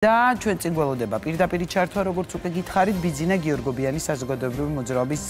და ჩვენ წინ გველოდება პირდაპირ ჩართვა როგორც უკვე გითხარით ბიძინა გიორგობიანის საზოგადოებრივი მოძრაობის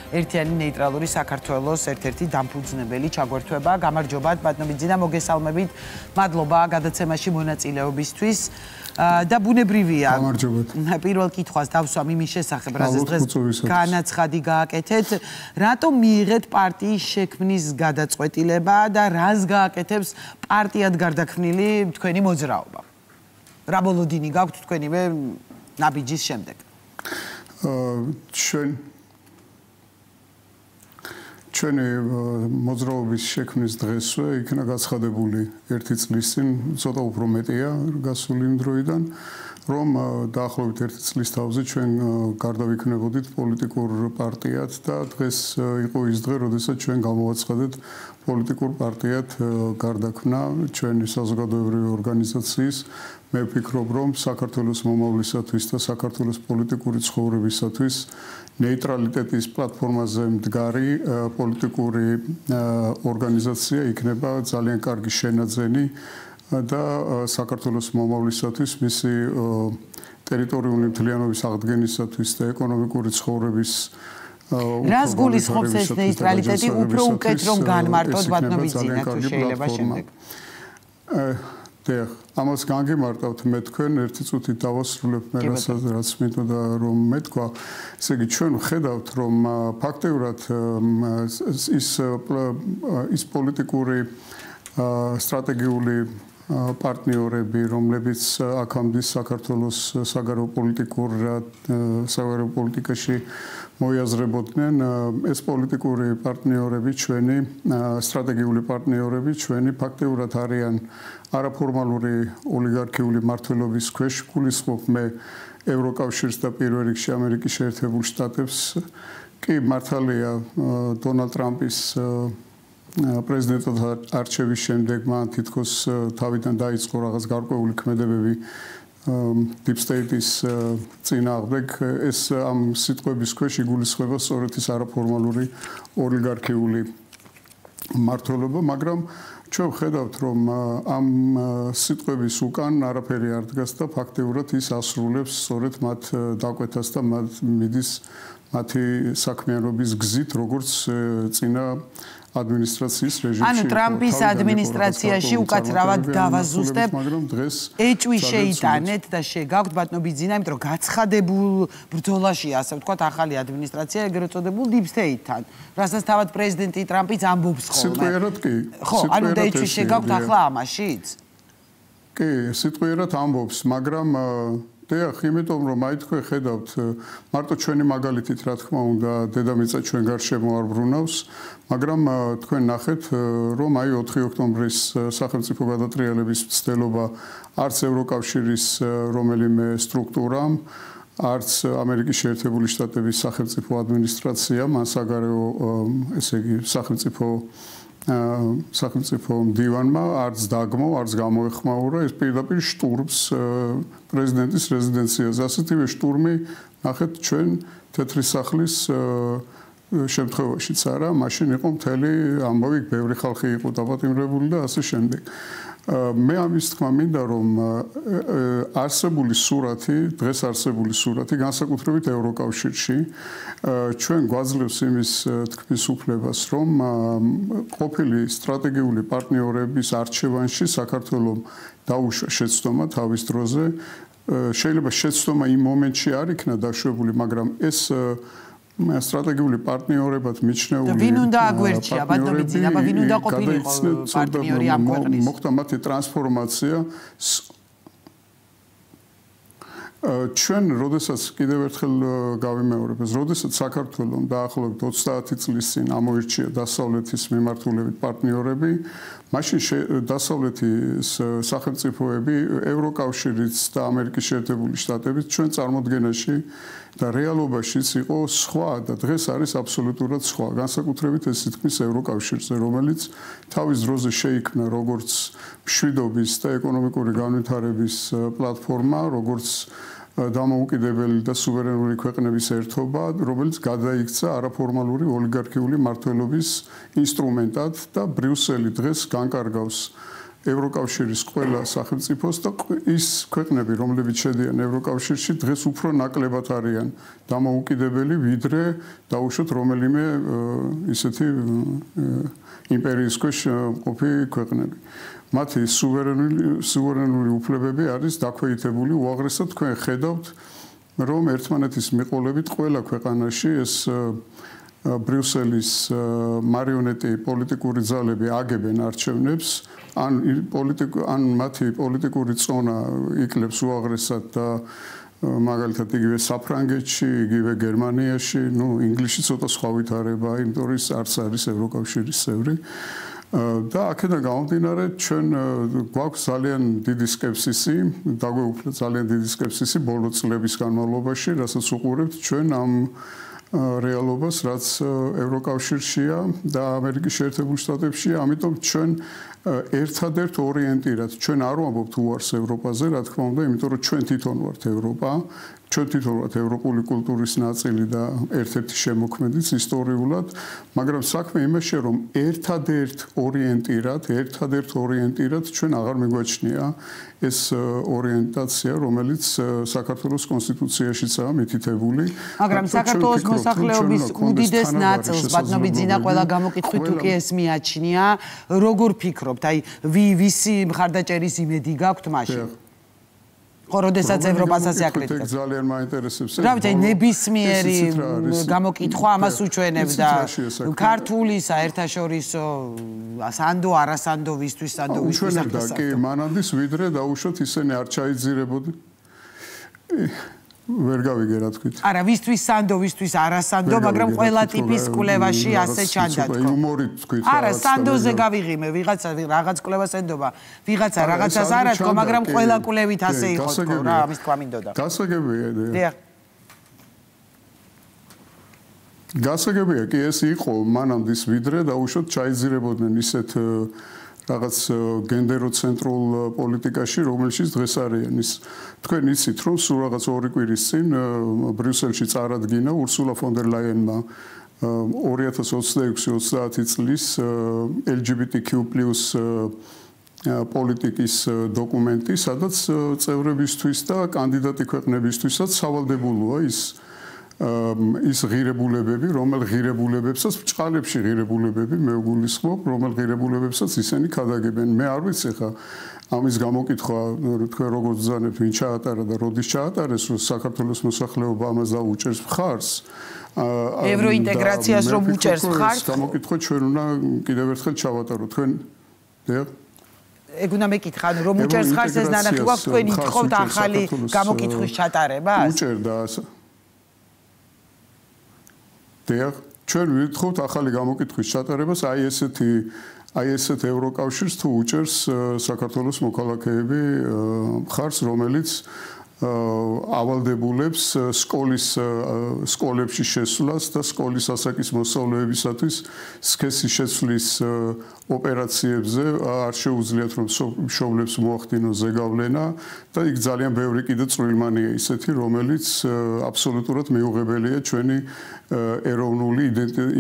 ერთიანი ნეიტრალური საქართველოს ერთ-ერთი დამფუძნებელი ჩაგვერთვება. გამარჯობათ ბატონო ბიძინა, მოგესალმებით. მადლობა გადაცემაში მონაწილეობისთვის. და ბუნებრივია. გამარჯობათ. პირველ კითხვას დავსვამ იმის შესახებ, რაზეც დღეს განაცხადი გააკეთეთ. რატომ მიიღეთ პარტიის შექმნის გადაწყვეტილება და რას გააკეთებს პარტიად გარდაქმნილი თქვენი მოძრაობა? რა ბოლოდინი გაქვთ თქვენივე ნაბიჯის შემდეგ? ჩვენი მოძრაობის შექმნის დღესვე იქნა გაცხადებული 1 წლის წინ, ცოტა უფრო მეტია გასული იმ დროიდან, რომ დაახლოებით 1 წლის თავზე ჩვენ გარდავიქმნებოდით პოლიტიკურ პარტიად და დღეს იყო ის დღე, როდესაც ჩვენ გამოვაცხადეთ პოლიტიკურ პარტიად გარდაქმნა ჩვენი საზოგადოებრივი ორგანიზაციის. მე ვფიქრობ, რომ საქართველოს მომავლისათვის და საქართველოს პოლიტიკური ცხოვრებისათვის ნეიტრალიტეტის პლატფორმაზე მდგარი პოლიტიკური ორგანიზაცია იქნება ძალიან კარგი შენაძენი და საქართველოს მომავლისათვის მისი ტერიტორიული მთლიანობის აღდგენისათვის და ეკონომიკური ცხოვრების რას გულისხმობს ეს ნეიტრალიტეტი უფრო უკეთ რომ განმარტოთ ბატონო ბიძინა თუ შეიძლება შემდეგ? ამას განგემარტავთ მე თქვენ ერთი წუთით დავასრულებ მე რაც მინდოდა რომ მეთქვა. ესე იგი ჩვენ ვხედავთ რომ ფაქტიურად ის პოლიტიკური სტრატეგიული პარტნიორები, რომლებიც აქამდე საქართველოს საგარეო პოლიტიკაში მოიაზრებოდნენ, ეს პოლიტიკური პარტნიორები ჩვენი, სტრატეგიული პარტნიორები ჩვენი ფაქტიურად არიან არაფორმალური ოლიგარქიული მმართველობის ქვეშ. გულისხმობ მე ევროკავშირს და პირველ რიგში ამერიკის შეერთებულ შტატებს. კი მართალია დონალდ ტრამპის პრეზიდენტად არჩევის შემდეგ მან თითქოს თავიდან დაიწყო რაღაც გარკვეული ქმედებები Deep State-ის წინააღმდეგ. ეს ამ სიტყვების ქვეშ იგულისხმება სწორედ ის არაფორმალური ოლიგარქიული მმართველობა, მაგრამ ჩვენ ვხედავთ, რომ ამ სიტყვების უკან არაფერი არ დგას და ფაქტიურად ის ასრულებს სწორედ მათ დაკვეთას და მიდის მათი საქმიანობის გზით, როგორც წინა ადმინისტრაციის რეჟიმში. ანუ ტრამპის ადმინისტრაციაში უკაცრავად დავაზუსტებ. ეჭვი შეიტანეთ და შეგაქვთ ბატონო ბიძინა, იმიტომ რომ გაცხადებულ ბრძოლაშია, ასე ვთქვათ, ახალი ადმინისტრაცია, ეგრეთ წოდებულ Deep State-თან. რასაც თავად პრეზიდენტი ტრამპიც ამბობს ხოლმე. სიტყვიერად კი. ხო, ანუ და ეჭვი შეგაქვთ ახლა ამაშიც? კი, სიტყვიერად ამბობს, მაგრამ იმიტომ რომ აი თქვენ ხედავთ მარტო ჩვენი მაგალითით რა თქმა უნდა დედამიწა ჩვენ გარშემო არ ბრუნავს, მაგრამ თქვენ ნახეთ რომ აი 4 ოქტომბრის სახელმწიფო გადატრიალების მცდელობა არც ევროკავშირის რომელიმე სტრუქტურამ, არც ამერიკის შეერთებული შტატების სახელმწიფო ადმინისტრაციამ, ან საგარეო ესე იგი სახელმწიფო მდივანმა არც დაგმო, არც გამოეხმაურა ეს პირდაპირ შტურმს პრეზიდენტის რეზიდენციაზე. ასეთივე შტურმი ნახეთ ჩვენ თეთრი სახლის შემთხვევაშიც არა, მაშინ იყო მთელი ამბავი, ბევრი ხალხი იყო დაპატიმრებული და ასე შემდეგ. მე ამის თქმა მინდა რომ არსებული სურათი, დღეს არსებული სურათი განსაკუთრებით ევროკავშირში ჩვენ გვაძლევს იმის თქმის უფლებას, რომ ყოფილი სტრატეგიული პარტნიორების არჩევანში საქართველოს დაუშვა შეცდომა თავის დროზე. შეიძლება შეცდომა იმ მომენტში არ იქნა დაშვებული, მაგრამ ეს სტრატეგიული პარტნიორებად მიჩნეული ვინ უნდა აგვერჩია ბატონო ბიძინა, ვინ უნდა ყოფილიყო პარტნიორი ამ ქვეყნის? მოხდა მათი ტრანსფორმაცია. ჩვენ როდესაც კიდევ ერთხელ გავიმეორებ, როდესაც საქართველოს დაახლოებით 30 წლის წინ ამოირჩია დასავლეთის მიმართულებით პარტნიორები, მაშინ დასავლეთის სახელმწიფოები, ევროკავშირიც და ამერიკის შეერთებული შტატებიც ჩვენ წარმოდგენაში და რეალობაშიც იყო სხვა და დღეს არის აბსოლუტურად სხვა. განსაკუთრებით ეს თითქმის ევროკავშირზე, რომელიც თავის დროზე შეიქმნა როგორც მშვიდობის და ეკონომიკური განვითარების პლატფორმა, როგორც დამოუკიდებელი და სუვერენული ქვეყნების ერთობა, რომელიც გადაიქცა არაფორმალური ოლიგარქიული მმართველობის ინსტრუმენტად და ბრიუსელი დღეს განკარგავს ევროკავშირის ყველა სახელმწიფოს და ის ქვეყნები, რომლებიც შედიან ევროკავშირში, დღეს უფრო ნაკლებად არიან დამოუკიდებელი, ვიდრე დაუშვათ რომელიმე ისეთი იმპერიის ქვეშ მყოფი ქვეყნები. მათი სუვერენული უფლებები არის დაქვეითებული უაღრესად. თქვენ ხედავთ, რომ ერთმანეთის მიყოლებით ყველა ქვეყანაში ეს ბრიუსელის მარიონეტი პოლიტიკური ძალები აგებენ არჩევნებს, ან მათი პოლიტიკური წონა იკლებს უაღრესად და მაგალითად იგივე საფრანგეთში, იგივე გერმანიაში, ინგლისში ცოტა სხვა ვითარება, იმიტომ რომ არც არის ევროკავშირის წევრი. და აქედან გამომდინარე, ჩვენ გვაქვს ძალიან დიდი სკეპსისი, დაგვეუფლა ძალიან დიდი სკეპსისი ბოლო წლების განმავლობაში, რასაც უყურებთ ჩვენ ამ რეალობას, რაც ევროკავშირშია და ამერიკის შეერთებულ შტატებშია, ამიტომ ჩვენ ერთადერთ ორიენტირად ჩვენ არ ვამბობთ უარს ევროპაზე, რა თქმა უნდა, იმიტომ რომ ჩვენ თვითონ ვართ ევროპა, ჩვენ თვითონ ვართ ევროპული კულტურის ნაწილი და ერთ-ერთი შემოქმედიც ისტორიულად, მაგრამ საქმე იმაშია, რომ ერთადერთ ორიენტირად ჩვენ აღარ მიგვაჩნია ეს ორიენტაცია, რომელიც საქართველოს კონსტიტუციაშიცაა მითითებული. მაგრამ საქართველოს მოსახლეობის უდიდეს ნაწილს ბატონობიძინა ყველა გამოკითხვით თუ კი ეს მიაჩნია, როგორ ფიქრობთ? აი, ვისი მხარდაჭერის იმედი გაქვთ მაშინ? ხო, როდესაც ევროპასაც აკრიტიკებს. ძალიან მაინტერესებს. რა ვიცი, ნებისმიერი გამოკითხვა ამას უჩვენებდა. ქართული საერთაშორისო სანდო, არასანდო, ვისთვის სანდო, ვისთვის უჩვენებდა კი მანამდის, ვიდრე დაუშვათ ისინი არ ჩაიძირებოდნენ. ვერ გავიგე რა თქვით. არა, ვისთვის სანდო, ვისთვის არასანდო, მაგრამ ყველა ტიპის კვლევაში ასე ჩანდა თქო. იუმორით თქვით. არა, სანდოზე გავიღიმე, ვიღაცა რაღაც კვლევას ენდობა, ვიღაცა რაღაცას არ ათქო, მაგრამ ყველა კვლევით ასე იყო თქო რა, ამის თქვა მინდოდა. გასაგებია. დიახ. გასაგებია კი ეს იყო მანამდის ვიდრე დაუშვათ ჩაიძირებოდნენ ისეთ რაღაც გენდეროცენტრულ პოლიტიკაში, რომელშიც დღეს არიან ის. თქვენ იცით, რომ სულ რაღაც 2 კვირის წინ ბრიუსელში წარადგინა ურსულა ფონ დერ ლაიენმა 2026-30 წლის LGBTQ+ პოლიტიკის დოკუმენტი, სადაც წევრებისთვის და კანდიდატი ქვეყნებისთვისაც სავალდებულოა ის ღირებულებები, რომელ ღირებულებებსაც ბჭყალებში ღირებულებები მე ვგულისხმობ, რომელ ღირებულებებსაც ისინი ქადაგებენ. მე არ ვიცი ხა ამის გამოკითხვა თქვენ როგორ ბრძანებთ, ვინ ჩაატარა და როდის ჩაატარეს, რომ საქართველოს მოსახლეობა ამას დაუჭერს მხარს. ევროინტეგრაციას რომ უჭერს მხარს. გამოკითხვა ჩვენ უნდა კიდევ ერთხელ ჩავატაროთ. თქვენ ეგ უნდა მეკითხა, რომ უჭერს მხარს ეს ნანახი გვაქვს, თქვენ ითხოვთ ახალი გამოკითხვის ჩატარებას? უჭერდა დიახ, ჩვენ ვითხოვთ ახალი გამოკითხვის ჩატარებას, აი ესეთ ევროკავშირს თუ უჭერს საქართველოს მოქალაქეები მხარს, რომელიც ავალდებულებს სკოლებში შესვლას და სკოლის ასაკის მოსწავლეებისათვის სქესის შეცვლის ოპერაციებზე არ შეუძლიათ რომ მშობლებს მოახდინოს ზეგავლენა და იქ ძალიან ბევრი კიდე წვრილმანია ისეთი, რომელიც აბსოლუტურად მიუღებელია ჩვენი ეროვნული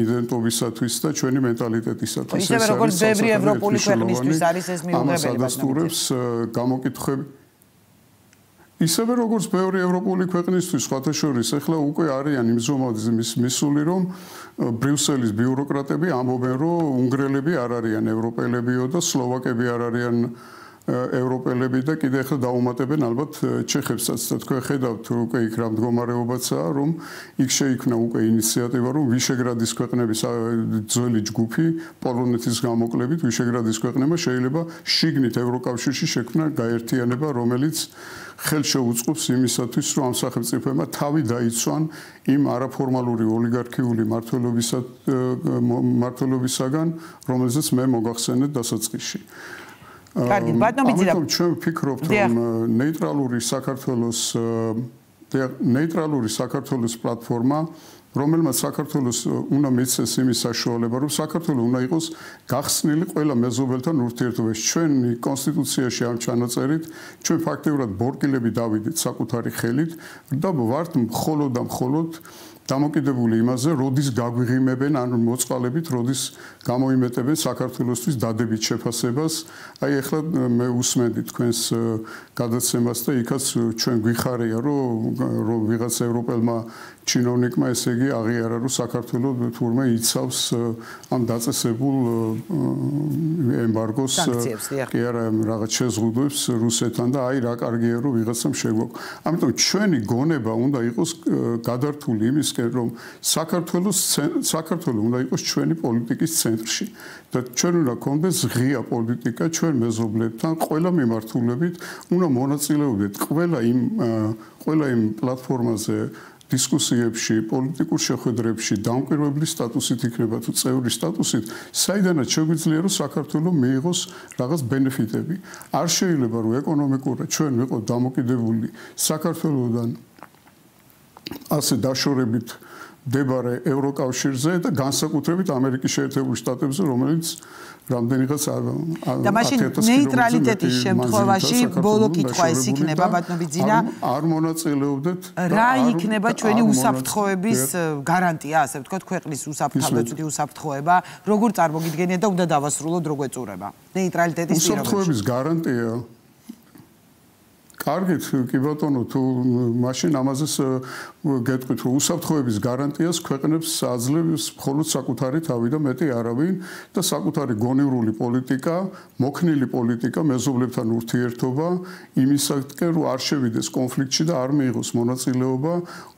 იდენტობისათვის და ჩვენი მენტალიტეტისათვის. ისევე როგორც ბევრი ევროპული ქვეყნისთვის არის ეს მიუღებელი. ამას ადასტურებს გამოკითხვები. ისევე როგორც ბევრი ევროპული ქვეყნისთვის, სხვათა შორის, ახლა უკვე არიან იმ ზომის მისული, რომ ბრიუსელის ბიუროკრატები ამბობენ, რომ უნგრელები არ არიან ევროპელებიო და სლოვაკები არ არიან ევროპელები და კიდე ახლა დაუმატებენ ალბათ ჩეხებსაც და თქვენ ხედავთ უკვე იქ რა მდგომარეობაცაა, რომ იქ შეიქმნა უკვე ინიციატივა, რომ ვიშეგრადის ქვეყნების ძველი ჯგუფი პოლონეთის გამოკლებით ვიშეგრადის ქვეყნებმა შეიძლება შიგნით ევროკავშირში შექმნა გაერთიანება, რომელიც ხელს შეუწყობს იმისათვის, რომ ამ სახელმწიფოებმა თავი დაიცვან იმ არაფორმალური ოლიგარქიული მმართველობისაგან, რომელზეც მე მოგახსენეთ დასაწყისში. კარგი, ბატონობიძე, ჩვენ ვფიქრობთ, რომ ნეიტრალური საქართველოს პლატფორმა, რომელმაც საქართველოს უნდა მიცეს იმის საშუალება, რომ საქართველო უნდა იყოს გახსნილი ყველა მეზობელთან ურთიერთობაში. ჩვენი კონსტიტუციაში ამ ჩანაწერით, ჩვენ ფაქტიურად ბორკილები დავიდეთ საკუთარი ხელით და ვართ მხოლოდ დამოკიდებული იმაზე, როდის გაგვიღიმებენ ან მოწყალებით, როდის გამოიმეტებენ საქართველოსთვის დადებით შეფასებას. აი ეხლა მე უსმენდი თქვენს გადაცემას და იქაც ჩვენ გვიხარია, რომ ვიღაც ევროპელმა ჩინოვნიკმა ესე იგი აღიარა, რომ საქართველოს თურმე იცავს ამ დაწესებულ ემბარგოს კი არა რაღაც შეზღუდვებს რუსეთთან და აი რა კარგია რომ ვიღაცამ შეგვაქვს. ამიტომ ჩვენი გონება უნდა იყოს გადართული იმისკენ რომ საქართველოს უნდა იყოს ჩვენი პოლიტიკის ცენტრში და ჩვენ უნდა გქონდეს ღია პოლიტიკა ჩვენ მეზობლებთან ყველა მიმართულებით უნდა მონაწილეობდეთ ყველა იმ პლატფორმაზე დისკუსიებში, პოლიტიკურ შეხვედრებში, დამკვირვებლის სტატუსით იქნება თუ წევრი სტატუსით, საიდანაც შეგვიძლია რომ საქართველოს მიიღოს რაღაც ბენეფიტები. არ შეიძლება რომ ეკონომიკურად ჩვენ ვიყოთ დამოკიდებული საქართველოსთან ასე დაშორებით მდებარე ევროკავშირზე და განსაკუთრებით ამერიკის შეერთებულ შტატებზე, რომელიც რამდენიღაც და მაშინ ნეიტრალიტეტის შემთხვევაში ბოლო კითხვა ეს იქნება ბატონობიძინა არ მონაწილეობდეთ რა იქნება ჩვენი უსაფრთხოების გარანტია ასე ვთქვათ ქვეყნის უსაფრთხოების უსაფრთხოება როგორ წარმოგიდგენიათ და უნდა დავასრულოთ როგორ ეწურება ნეიტრალიტეტის პირობებში უსაფრთხოების გარანტია კარგით კი ბატონო თუ მაშინ ამაზეც გეტყვით რომ უსაფრთხოების გარანტიას ქვეყნებს აძლევს მხოლოდ საკუთარი თავი და მეტი არავინ და საკუთარი გონივრული პოლიტიკა, მოქნილი პოლიტიკა, მეზობლებთან ურთიერთობა იმისაკენ რომ არ შევიდეს კონფლიქტში და არ მიიღოს მონაწილეობა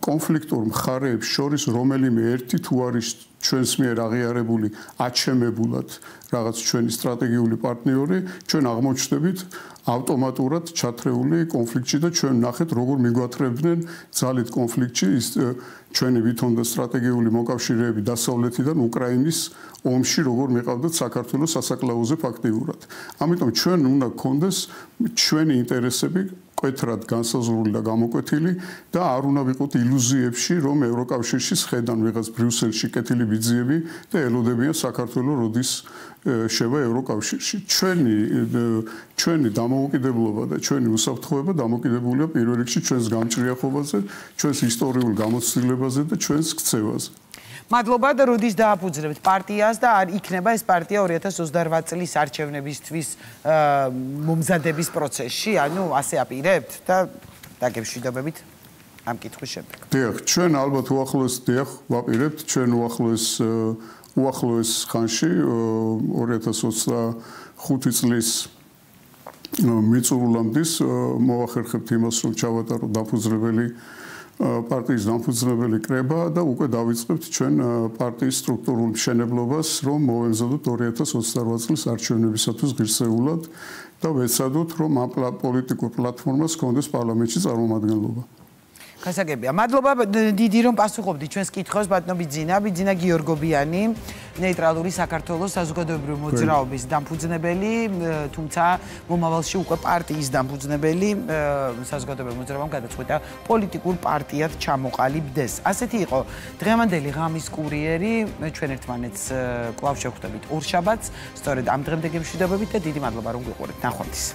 კონფლიქტურ მხარეებს შორის რომელიმე ერთი თუ არის ჩვენს მიერ აღიარებული აჩემებულად რაღაც ჩვენი სტრატეგიული პარტნიორი ჩვენ აღმოჩნდებით ავტომატურად ჩათრეული კონფლიქტში და ჩვენ ნახეთ როგორ მიგვათრევდნენ ძალით კონფლიქტში ის ჩვენი ვითომ და სტრატეგიული მოკავშირეები დასავლეთიდან უკრაინის ომში როგორ მიყავდათ საქართველოს სასაკლაოზე ფაქტიურად. ამიტომ ჩვენ უნდა გქონდეს ჩვენი ინტერესები კვეთრად განსაზღვრული და გამოკვეთილი და არ უნდა ვიყოთ ილუზიებში რომ ევროკავშირში ხედან ვიღაც ბრიუსელში კეთილი ბიძიები და ელოდებიან საქართველოს როდის შევა ევროკავშირში. ჩვენი დამოუკიდებლობა და ჩვენი უსაფრთხოება დამოკიდებულია პირველ რიგში ჩვენს გამჭრიახობაზე, ჩვენს ისტორიულ გამოცდილებაზე და ჩვენს ქცევაზე. მადლობა და როდის დააფუძნებთ პარტიას და არ იქნება ეს პარტია 2028 წლის არჩევნებისთვის მომზადების პროცესში, ანუ ასე აპირებთ და დაგემშვიდობებით ამ კითხვის შემდეგ. დიახ, ჩვენ ალბათ ვაპირებთ, ჩვენ უახლოეს ხანში 2025 წლის მიწურულამდის მოვახერხებთ იმას, რომ ჩავატარო დაფუძნებელი პარტიის დამფუძნებელი კრება და უკვე დავიწყებთ ჩვენ პარტიის სტრუქტურულ მშენებლობას, რომ მოვემზადოთ 2028 წლის არჩევნებისათვის ღირსეულად და ვეცადოთ, რომ ამ პოლიტიკურ პლატფორმას ჰქონდეს პარლამენტში წარმომადგენლობა. გასაგებია. მადლობა დიდი რომ პასუხობდი ჩვენს კითხვებს ბატონობიძინა გიორგობიანი, ნეიტრალური საქართველოს საზოგადოებრივი მოძრაობის დამფუძნებელი, თუმცა მომავალში უკვე პარტიის დამფუძნებელი საზოგადოებრივი მოძრაობამ გადაწყვიტა პოლიტიკურ პარტიად ჩამოყალიბდეს. ასეთი იყო დღევანდელი ღამის კურიერი, ჩვენ ერთმანეთს კვლავ შევხვდებით ორშაბათს, სწორედ ამ დღემდე გემშვიდობებით და დიდი მადლობა რომ გვიყურებთ. ნახვამდის.